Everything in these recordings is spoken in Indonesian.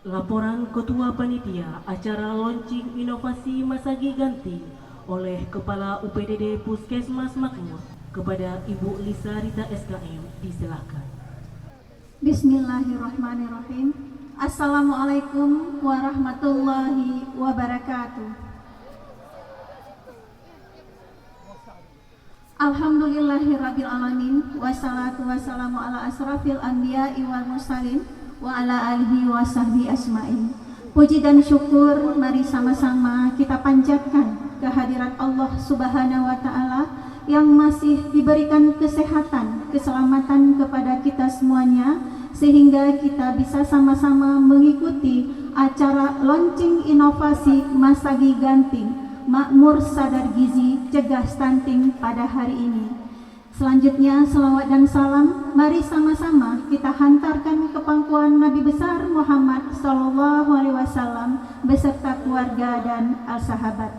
Laporan Ketua Panitia Acara Launching Inovasi Masagi Ganti oleh Kepala UPTD Puskesmas Makmur kepada Ibu Lisa Rita SKM disilahkan. Bismillahirrahmanirrahim. Assalamualaikum warahmatullahi wabarakatuh. Alhamdulillahirabbil alamin wassalatu wassalamu ala asrafil anbiya'i wal mursalin wa ala alihi wa sahbihi asma'in. Puji dan syukur mari sama-sama kita panjatkan kehadirat Allah Subhanahu wa taala yang masih diberikan kesehatan, keselamatan kepada kita semuanya sehingga kita bisa sama-sama mengikuti acara launching inovasi Masagi Ganti Makmur Sadar Gizi Cegah Stunting pada hari ini. Selanjutnya salawat dan salam mari sama-sama kita hantarkan ke pangkuan Nabi besar Muhammad SAW beserta keluarga dan al-sahabat.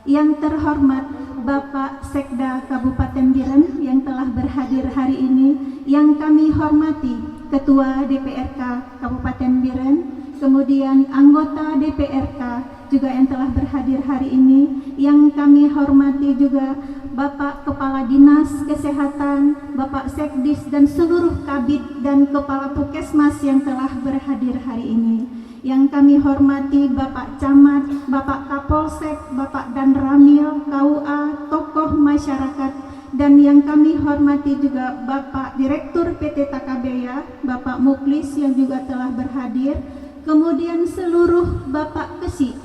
Yang terhormat Bapak Sekda Kabupaten Biren yang telah berhadir hari ini, yang kami hormati Ketua DPRK Kabupaten Biren, kemudian anggota DPRK juga yang telah berhadir hari ini, yang kami hormati juga Bapak Kepala Dinas Kesehatan, Bapak Sekdis dan seluruh kabid dan Kepala Puskesmas yang telah berhadir hari ini. Yang kami hormati Bapak Camat, Bapak Kapolsek, Bapak Danramil, KUA, tokoh masyarakat, dan yang kami hormati juga Bapak Direktur PT Takabeya, Bapak Muklis yang juga telah berhadir, kemudian seluruh Bapak Kesi,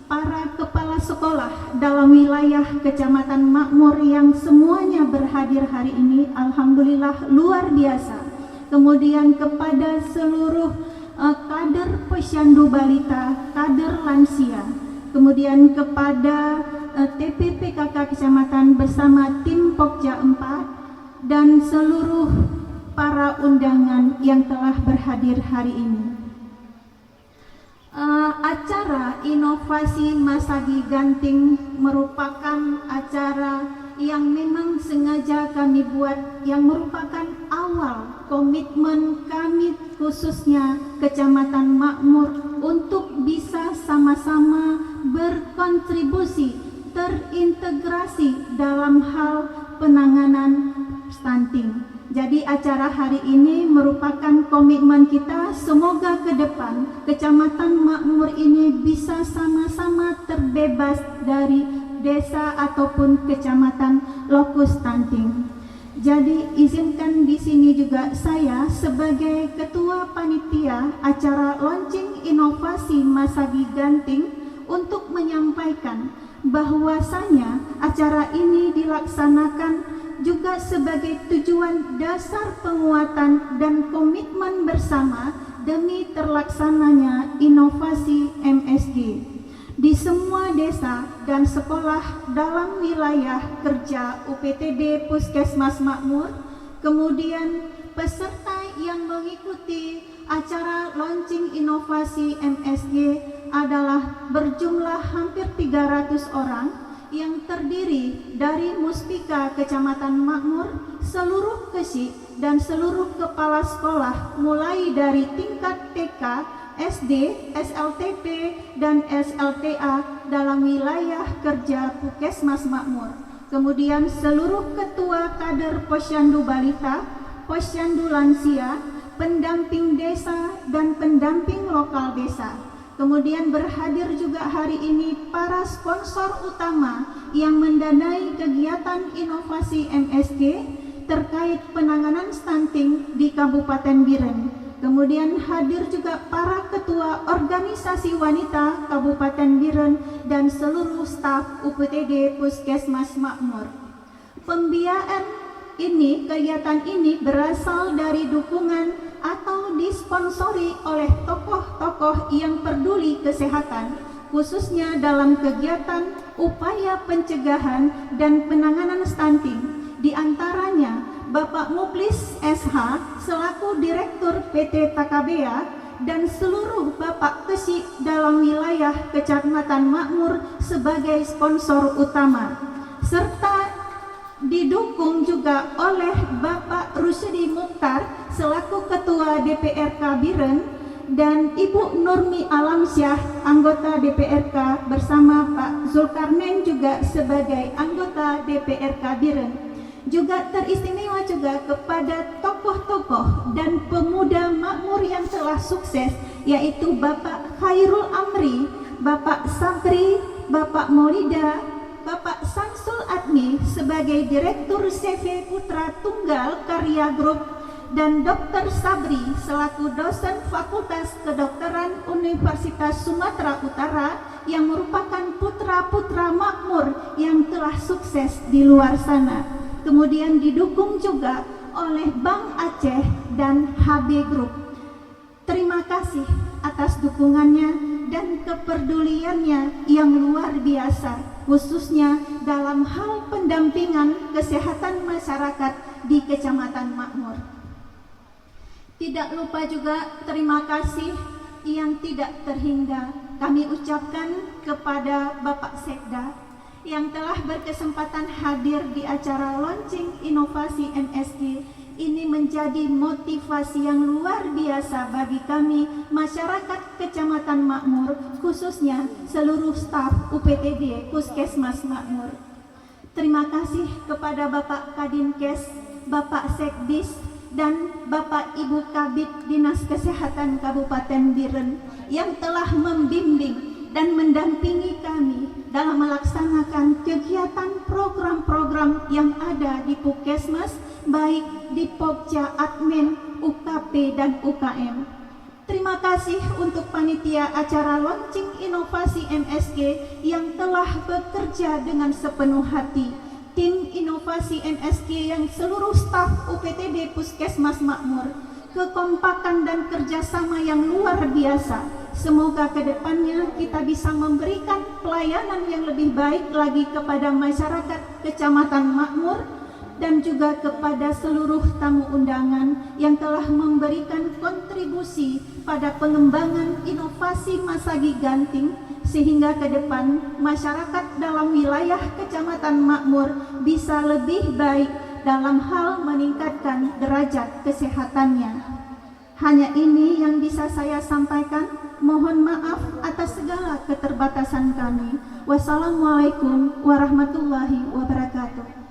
para kepala sekolah dalam wilayah Kecamatan Makmur yang semuanya berhadir hari ini, alhamdulillah luar biasa. Kemudian kepada seluruh kader Posyandu Balita, kader lansia, kemudian kepada TPPKK Kecamatan bersama tim Pokja 4 dan seluruh para undangan yang telah berhadir hari ini. Acara inovasi Masagi Ganting merupakan acara yang memang sengaja kami buat, yang merupakan awal komitmen kami khususnya Kecamatan Makmur untuk bisa sama-sama berkontribusi terintegrasi dalam hal penanganan stunting. Jadi acara hari ini merupakan komitmen kita, semoga ke depan Kecamatan Makmur ini bisa sama-sama terbebas dari desa ataupun kecamatan lokus stunting. Jadi izinkan di sini juga saya sebagai Ketua Panitia Acara Launching Inovasi Masagi Ganting untuk menyampaikan bahwasanya acara ini dilaksanakan juga sebagai tujuan dasar penguatan dan komitmen bersama demi terlaksananya inovasi MSG di semua desa dan sekolah dalam wilayah kerja UPTD Puskesmas Makmur. Kemudian peserta yang mengikuti acara launching inovasi MSG adalah berjumlah hampir 300 orang yang terdiri dari Muspika Kecamatan Makmur, seluruh Kesi dan seluruh kepala sekolah mulai dari tingkat TK, SD, SLTP, dan SLTA dalam wilayah kerja Puskesmas Makmur. Kemudian seluruh ketua kader Posyandu Balita, Posyandu Lansia, pendamping desa, dan pendamping lokal desa. Kemudian berhadir juga hari ini para sponsor utama yang mendanai kegiatan inovasi MSG terkait penanganan stunting di Kabupaten Biren. Kemudian hadir juga para ketua organisasi wanita Kabupaten Biren dan seluruh staf UPTD Puskesmas Makmur. Pembiayaan ini, kegiatan ini berasal dari dukungan atau disponsori oleh tokoh-tokoh yang peduli kesehatan, khususnya dalam kegiatan upaya pencegahan dan penanganan stunting. Di antaranya Bapak Muklis SH selaku Direktur PT Takabeya dan seluruh Bapak Kesi dalam wilayah Kecamatan Makmur sebagai sponsor utama, serta didukung juga oleh Bapak Rusdi Mukhtar selaku Ketua DPRK Biren dan Ibu Nurmi Alamsyah, anggota DPRK, bersama Pak Zulkarnain juga sebagai anggota DPRK Biren. Juga teristimewa juga kepada tokoh-tokoh dan pemuda makmur yang telah sukses, yaitu Bapak Khairul Amri, Bapak Sabri, Bapak Maulida, Bapak Samsul Admi sebagai Direktur CV Putra Tunggal Karya Group, dan Dr. Sabri selaku dosen Fakultas Kedokteran Universitas Sumatera Utara yang merupakan putra-putra makmur yang telah sukses di luar sana. Kemudian didukung juga oleh Bank Aceh dan HB Group. Terima kasih atas dukungannya dan kepeduliannya yang luar biasa, khususnya dalam hal pendampingan kesehatan masyarakat di Kecamatan Makmur. Tidak lupa juga terima kasih yang tidak terhingga kami ucapkan kepada Bapak Sekda yang telah berkesempatan hadir di acara launching inovasi MSG. Ini menjadi motivasi yang luar biasa bagi kami masyarakat Kecamatan Makmur, khususnya seluruh staf UPTD Puskesmas Makmur. Terima kasih kepada Bapak Kadinkes, Bapak Sekdis, dan Bapak Ibu Kabid Dinas Kesehatan Kabupaten Biren yang telah membimbing dan mendampingi kami dalam melaksanakan kegiatan program-program yang ada di Puskesmas, baik di Pokja, Admin, UKP, dan UKM. Terima kasih untuk panitia acara launching inovasi MSG yang telah bekerja dengan sepenuh hati. Tim inovasi MSG yang seluruh staf UPTD Puskesmas Makmur, kekompakan dan kerjasama yang luar biasa. Semoga kedepannya kita bisa memberikan pelayanan yang lebih baik lagi kepada masyarakat Kecamatan Makmur dan juga kepada seluruh tamu undangan yang telah memberikan kontribusi pada pengembangan inovasi Masagi Ganting, sehingga ke depan masyarakat dalam wilayah Kecamatan Makmur bisa lebih baik dalam hal meningkatkan derajat kesehatannya. Hanya ini yang bisa saya sampaikan. Mohon maaf atas segala keterbatasan kami. Wassalamualaikum warahmatullahi wabarakatuh.